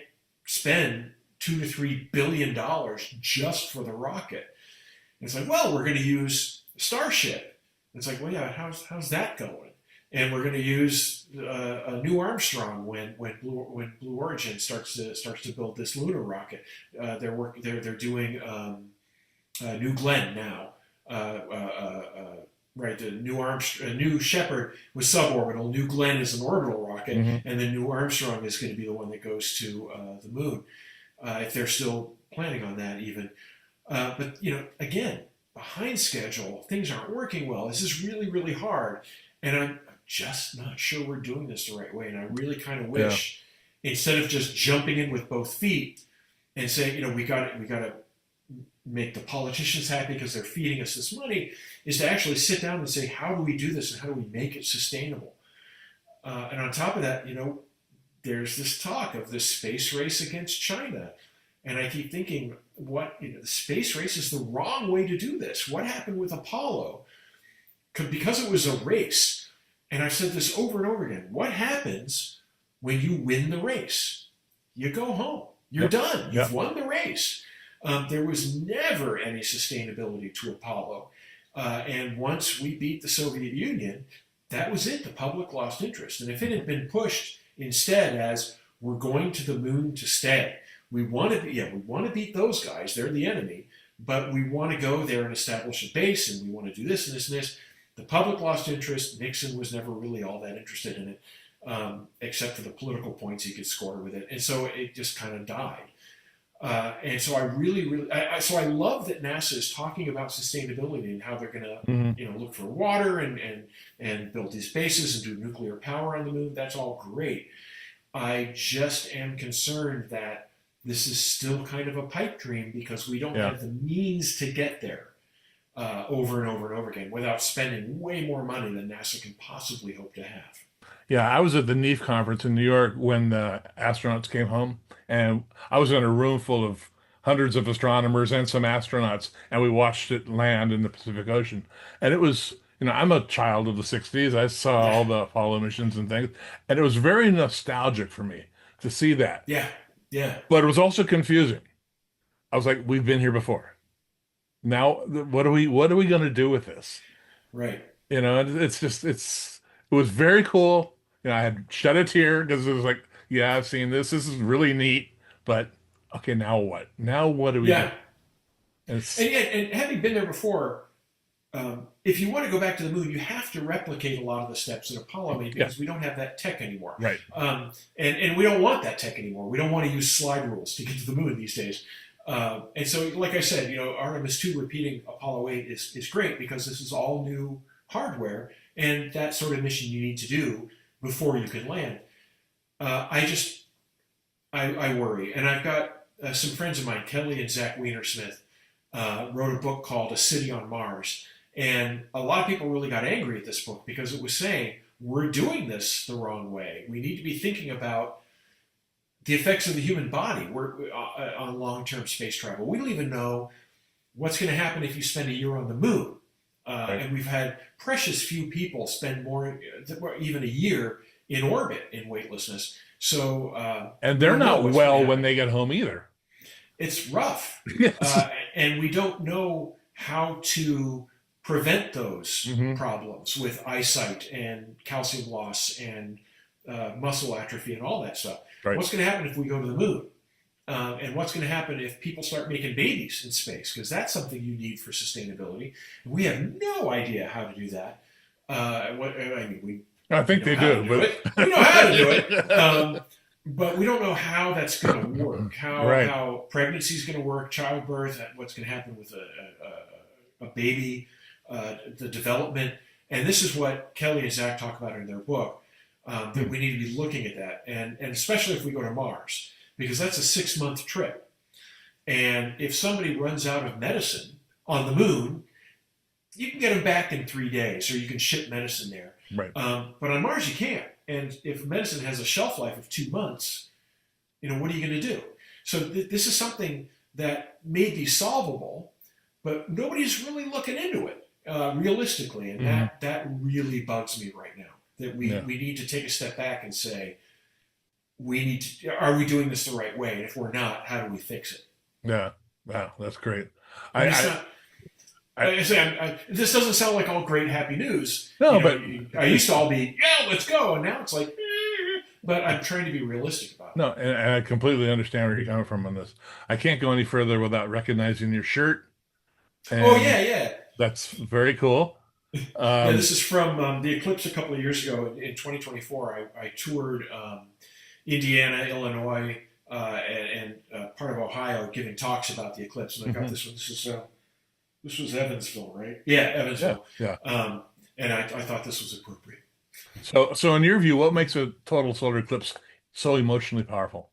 spend $2 to $3 billion just for the rocket. And it's like, well, we're going to use Starship. And it's like, well, yeah, how's that going? And we're going to use a new Armstrong when Blue Origin starts to build this lunar rocket. They're doing New Glenn now, right? The new Shepard was suborbital. New Glenn is an orbital rocket, and then New Armstrong is going to be the one that goes to the moon, if they're still planning on that even. But again, behind schedule, things aren't working well. This is really, really hard, and I'm just not sure we're doing this the right way. And I really kind of wish, instead of just jumping in with both feet and saying, we got to make the politicians happy because they're feeding us this money, is to actually sit down and say, how do we do this and how do we make it sustainable? And on top of that, there's this talk of this space race against China. And I keep thinking, the space race is the wrong way to do this. What happened with Apollo? Because it was a race. And I've said this over and over again. What happens when you win the race? You go home. You're done. You've won the race. There was never any sustainability to Apollo. And once we beat the Soviet Union, that was it. The public lost interest. And if it had been pushed instead as, we're going to the moon to stay. We want to beat those guys. They're the enemy. But we want to go there and establish a base, and we want to do this and this and this. The public lost interest. Nixon was never really all that interested in it, except for the political points he could score with it. And so it just kind of died. And so I really, so I love that NASA is talking about sustainability and how they're going to, look for water and build these bases and do nuclear power on the moon. That's all great. I just am concerned that this is still kind of a pipe dream because we don't have the means to get there. Over and over and over again without spending way more money than NASA can possibly hope to have.
Yeah, I was at the NEAF conference in New York when the astronauts came home, and I was in a room full of hundreds of astronomers and some astronauts, and we watched it land in the Pacific Ocean. And it was, I'm a child of the 60s. I saw all the Apollo missions and things, and it was very nostalgic for me to see that.
Yeah.
But it was also confusing. I was like, we've been here before. Now, what are we going to do with this?
Right.
It was very cool. I had shed a tear because it was like, I've seen this. This is really neat. But okay, now what? Now what do we do?
And having been there before, if you want to go back to the moon, you have to replicate a lot of the steps that Apollo made because we don't have that tech anymore.
Right.
And we don't want that tech anymore. We don't want to use slide rules to get to the moon these days. And so, like I said, Artemis 2 repeating Apollo 8 is great because this is all new hardware and that sort of mission you need to do before you can land. I worry. And I've got some friends of mine, Kelly and Zach Wienersmith, wrote a book called A City on Mars. And a lot of people really got angry at this book because it was saying, we're doing this the wrong way. We need to be thinking about the effects of the human body on long-term space travel. We don't even know what's going to happen if you spend a year on the moon.
Right.
And we've had precious few people spend more, even a year in orbit in weightlessness. So,
and they're not well when they get home either.
It's rough.
Yes.
And we don't know how to prevent those problems with eyesight and calcium loss and muscle atrophy and all that stuff.
Right.
What's going to happen if we go to the moon? And what's going to happen if people start making babies in space? Because that's something you need for sustainability. And we have no idea how to do that.
I think they do.
We know how to do it. But we don't know how that's going to work, how pregnancy is going to work, childbirth, what's going to happen with a baby, the development. And this is what Kelly and Zach talk about in their book, that we need to be looking at that. And especially if we go to Mars, because that's a 6-month trip. And if somebody runs out of medicine on the moon, you can get them back in 3 days, or you can ship medicine there.
Right.
But on Mars, you can't. And if medicine has a shelf life of 2 months, what are you going to do? So this is something that may be solvable, but nobody's really looking into it realistically. And that really bugs me right now, that we need to take a step back and say, are we doing this the right way? And if we're not, how do we fix it?
Yeah. Wow. That's great.
This doesn't sound like all great, happy news.
No, but
I used to all be, let's go. And now it's like, but I'm trying to be realistic about it.
No, and I completely understand where you're coming from on this. I can't go any further without recognizing your shirt.
Yeah.
That's very cool.
This is from the eclipse a couple of years ago in 2024. I toured Indiana, Illinois, and part of Ohio, giving talks about the eclipse. And I got this one. This was Evansville, right? Yeah, Evansville.
Yeah.
And I thought this was appropriate.
So in your view, what makes a total solar eclipse so emotionally powerful?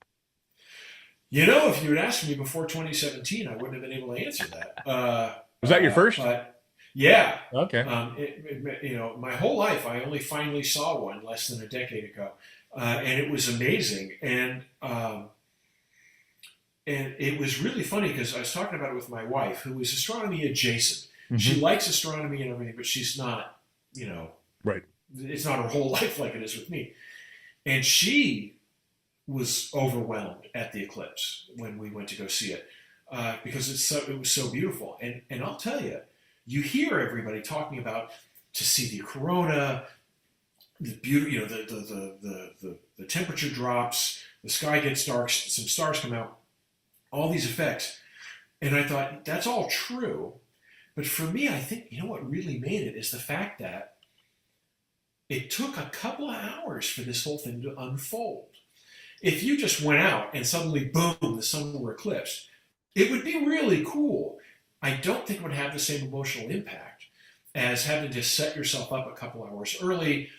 If you had asked me before 2017, I wouldn't have been able to answer that.
Was that your first?
Yeah.
Okay.
My whole life, I only finally saw one less than a decade ago. And it was amazing. And it was really funny because I was talking about it with my wife, who is astronomy adjacent. She likes astronomy and everything, but she's not,
right.
It's not her whole life like it is with me. And she was overwhelmed at the eclipse when we went to go see it because it was so beautiful. And I'll tell you, you hear everybody talking about to see the corona, the beauty, the temperature drops, the sky gets dark, some stars come out, all these effects. And I thought, that's all true. But for me, I think, what really made it is the fact that it took a couple of hours for this whole thing to unfold. If you just went out and suddenly, boom, the sun were eclipsed, it would be really cool. I don't think it would have the same emotional impact as having to set yourself up a couple hours early,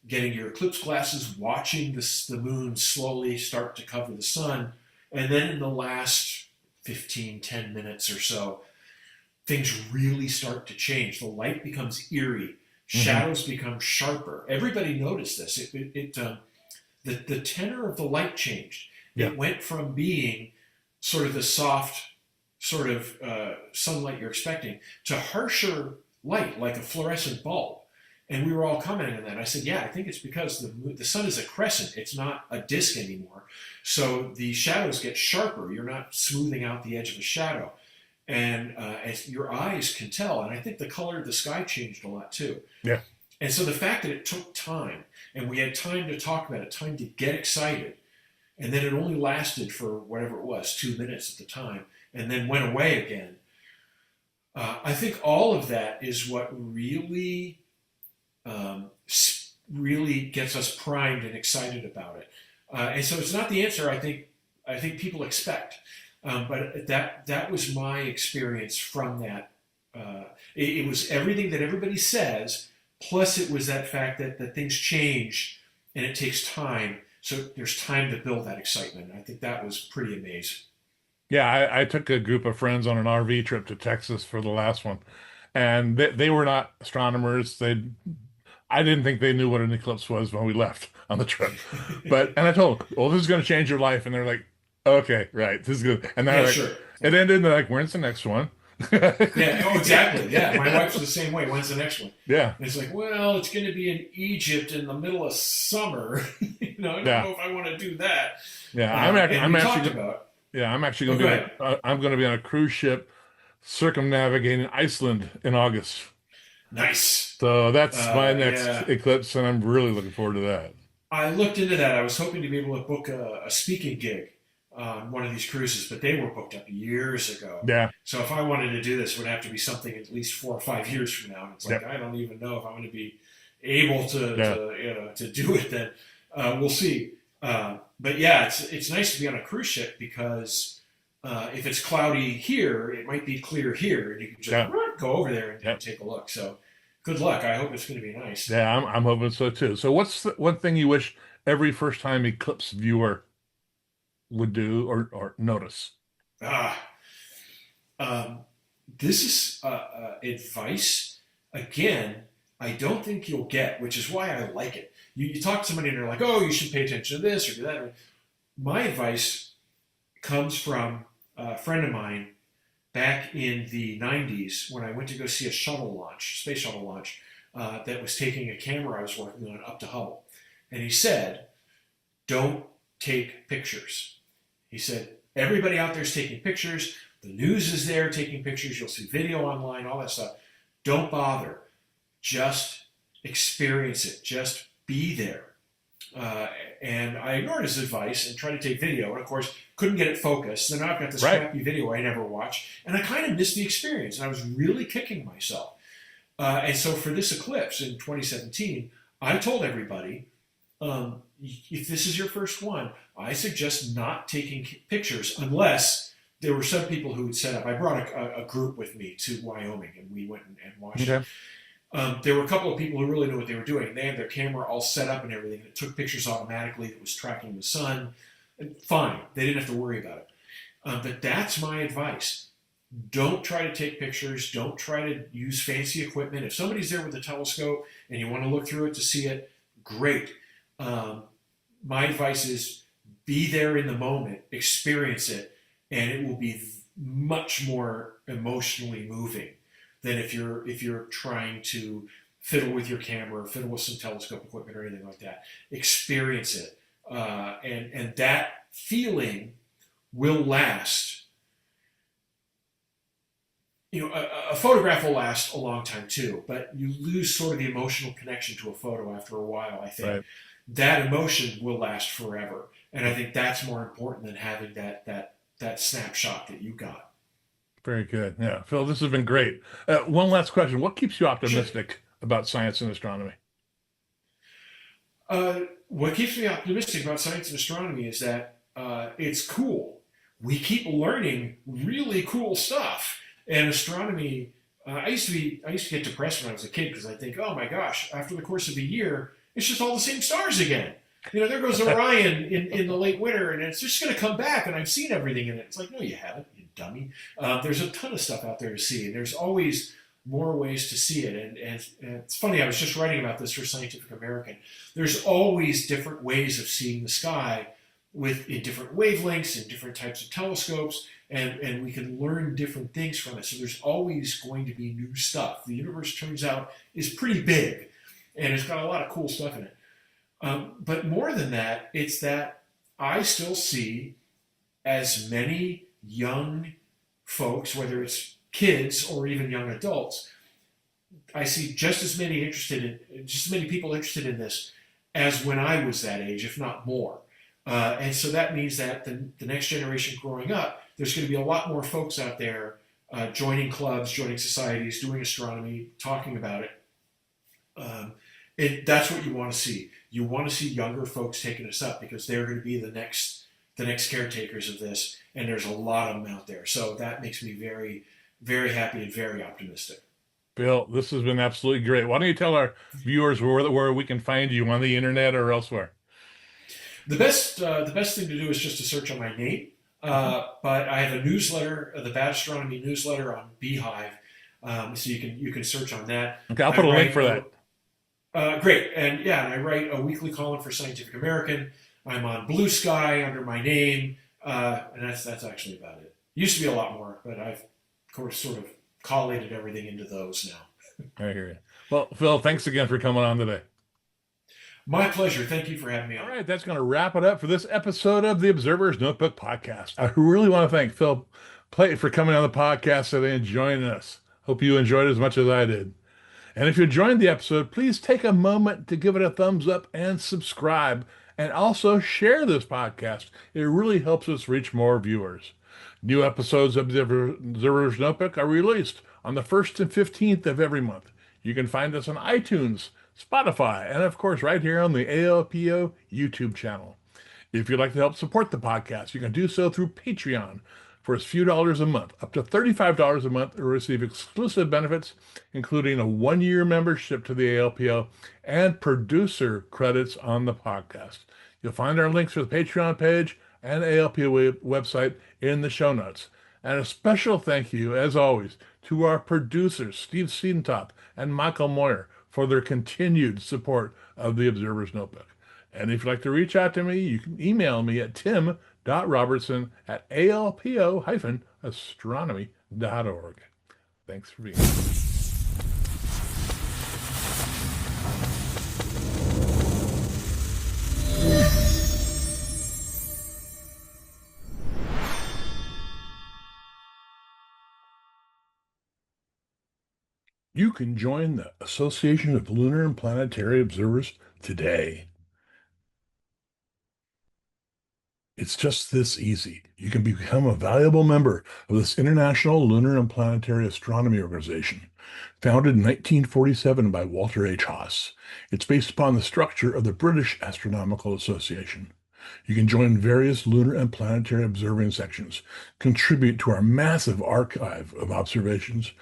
getting your eclipse glasses, watching the moon slowly start to cover the sun, and then in the last 10 minutes or so, things really start to change. The light becomes eerie. Shadows become sharper. Everybody noticed this. The tenor of the light changed.
Yeah.
It went from being sort of the soft sort of sunlight you're expecting to harsher light, like a fluorescent bulb. And we were all commenting on that. I said, yeah, I think it's because the sun is a crescent. It's not a disk anymore. So the shadows get sharper. You're not smoothing out the edge of a shadow. And as your eyes can tell, and I think the color of the sky changed a lot too.
Yeah.
And so the fact that it took time, and we had time to talk about it, time to get excited, and then it only lasted for whatever it was, 2 minutes at the time, and then went away again. I think all of that is what really gets us primed and excited about it. And so it's not the answer I think people expect. But that was my experience from that. It was everything that everybody says, plus it was that fact that things change and it takes time. So there's time to build that excitement. I think that was pretty amazing.
Yeah, I took a group of friends on an RV trip to Texas for the last one, and they were not astronomers. I didn't think they knew what an eclipse was when we left on the trip. And I told them, well, this is going to change your life. And they're like, okay, right, this is good. And they're
Yeah,
like,
sure.
it ended, and they're like, when's the next one?
Yeah, oh, exactly. Yeah, my wife's the same way. When's the next one?
Yeah,
And it's like, well, it's going to be in Egypt in the middle of summer. I don't
yeah,
know if I want to do that.
yeah.
And
I'm
we talked
actually,
about.
yeah, I'm actually
Oh,
going
go
to be
ahead.
I'm going to be on a cruise ship circumnavigating Iceland in August.
Nice.
So that's my next
Yeah,
eclipse, and I'm really looking forward to that.
I looked into that. I was hoping to be able to book a speaking gig on one of these cruises, but they were booked up years ago.
Yeah,
So if I wanted to do this, it would have to be something at least 4 or 5 years from now. And it's like
yep,
I don't even know if I'm going to be able
yeah,
to do it. Then we'll see. But yeah, it's nice to be on a cruise ship because if it's cloudy here, it might be clear here, and you can just
yeah,
go over there and
yep.
take a look. So good luck. I hope it's going to be nice.
Yeah, I'm hoping so too. So what's the one thing you wish every first time eclipse viewer would do or notice?
Ah, um, this is advice again. I don't think you'll get, which is why I like it. You talk to somebody and they're like, "Oh, you should pay attention to this or do that." My advice comes from a friend of mine back in the '90s when I went to go see a shuttle launch, space shuttle launch, that was taking a camera I was working on up to Hubble, and he said, "Don't take pictures." He said, "Everybody out there is taking pictures. The news is there taking pictures. You'll see video online, all that stuff. Don't bother. Just experience it. Just be there." Uh, and I ignored his advice and tried to take video, and of course couldn't get it focused. So now I've got this
Right.
crappy video I never watched, and I kind of missed the experience. And I was really kicking myself. And so for this eclipse in 2017, I told everybody, if this is your first one, I suggest not taking pictures unless there were some people who would set up. I brought a group with me to Wyoming, and we went and watched it.
Okay.
There were a couple of people who really knew what they were doing. They had their camera all set up and everything. It took pictures automatically. It was tracking the sun. And fine. They didn't have to worry about it. But that's my advice. Don't try to take pictures. Don't try to use fancy equipment. If somebody's there with a telescope and you want to look through it to see it, great. Um, my advice is be there in the moment, experience it, and it will be much more emotionally moving than if you're trying to fiddle with your camera, or fiddle with some telescope equipment or anything like that. Experience it, and that feeling will last. A photograph will last a long time too, but you lose sort of the emotional connection to a photo after a while. I think
Right.
that emotion will last forever, and I think that's more important than having that snapshot that you got.
Very good. Yeah, Phil, this has been great. One last question: what keeps you
Sure.
optimistic about science and astronomy?
What keeps me optimistic about science and astronomy is that it's cool. We keep learning really cool stuff. And astronomy, I used to get depressed when I was a kid because I think, oh my gosh, after the course of a year, it's just all the same stars again. There goes Orion in the late winter, and it's just going to come back, and I've seen everything in it. It's like, no, you haven't, you dummy. There's a ton of stuff out there to see, and there's always more ways to see it. And it's funny, I was just writing about this for Scientific American. There's always different ways of seeing the sky in different wavelengths and different types of telescopes, and we can learn different things from it. So there's always going to be new stuff. The universe, turns out, is pretty big, and it's got a lot of cool stuff in it. But more than that, it's that I still see as many young folks, whether it's kids or even young adults, I see just as many people interested in this as when I was that age, if not more. And so that means that the next generation growing up, there's going to be a lot more folks out there joining clubs, joining societies, doing astronomy, talking about it. And that's what you want to see. You want to see younger folks taking us up because they're going to be the next caretakers of this, and there's a lot of them out there. So that makes me very, very happy and very optimistic.
Bill, this has been absolutely great. Why don't you tell our viewers where we can find you on the internet or elsewhere?
The best thing to do is just to search on my name. But I have a newsletter, the Bad Astronomy newsletter on Beehive, so you can search on that.
Okay, I'll
I
put a link
write
for that.
great, and yeah, and I write a weekly column for Scientific American. I'm on Blue Sky under my name, and that's actually about it. Used to be a lot more, but I've of course sort of collated everything into those now.
I hear you. Well, Phil, thanks again for coming on today.
My pleasure. Thank you for having me
All
on.
right, that's going to wrap it up for this episode of the Observer's Notebook podcast. I really want to thank Phil Plait for coming on the podcast today and joining us. Hope you enjoyed it as much as I did. And if you enjoyed the episode, please take a moment to give it a thumbs up and subscribe, and also share this podcast. It really helps us reach more viewers. New episodes of the Observer's Notebook are released on the 1st and 15th of every month. You can find us on iTunes, Spotify, and of course, right here on the ALPO YouTube channel. If you'd like to help support the podcast, you can do so through Patreon for as few dollars a month. Up to $35 a month, you'll receive exclusive benefits, including a 1-year membership to the ALPO and producer credits on the podcast. You'll find our links for the Patreon page and ALPO website in the show notes. And a special thank you, as always, to our producers, Steve Seidentop and Michael Moyer, for their continued support of the Observer's Notebook. And if you'd like to reach out to me, you can email me at tim.robertson@alpo-astronomy.org. Thanks for being here. You can join the Association of Lunar and Planetary Observers today. It's just this easy. You can become a valuable member of this International Lunar and Planetary Astronomy Organization, founded in 1947 by Walter H. Haas. It's based upon the structure of the British Astronomical Association. You can join various lunar and planetary observing sections, contribute to our massive archive of observations.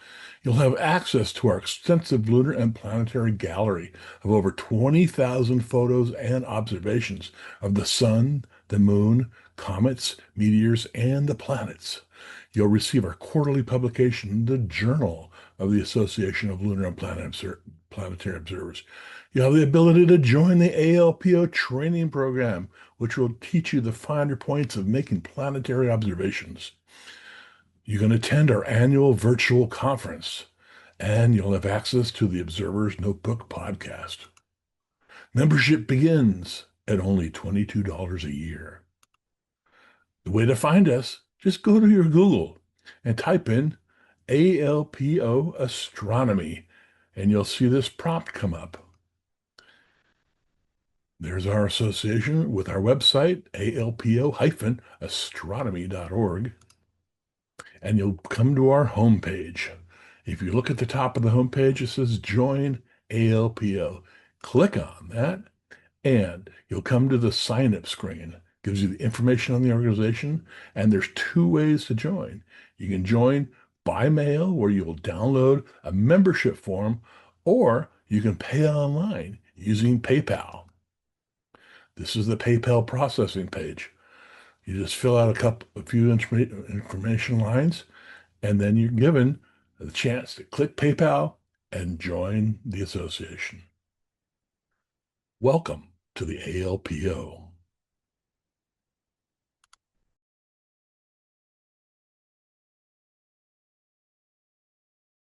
You'll have access to our extensive lunar and planetary gallery of over 20,000 photos and observations of the sun, the moon, comets, meteors, and the planets. You'll receive our quarterly publication, the Journal of the Association of Lunar and Planetary Observers. You have the ability to join the ALPO training program, which will teach you the finer points of making planetary observations. You can attend our annual virtual conference, and you'll have access to the Observer's Notebook podcast. Membership begins at only $22 a year. The way to find us, just go to your Google and type in ALPO Astronomy, and you'll see this prompt come up. There's our association with our website, alpo-astronomy.org, and you'll come to our homepage. If you look at the top of the homepage, it says Join ALPO. Click on that, and you'll come to the sign-up screen. Gives you the information on the organization, and there's 2 ways to join. You can join by mail, where you will download a membership form, or you can pay online using PayPal. This is the PayPal processing page. You just fill out a few information lines, and then you're given the chance to click PayPal and join the association. Welcome to the ALPO.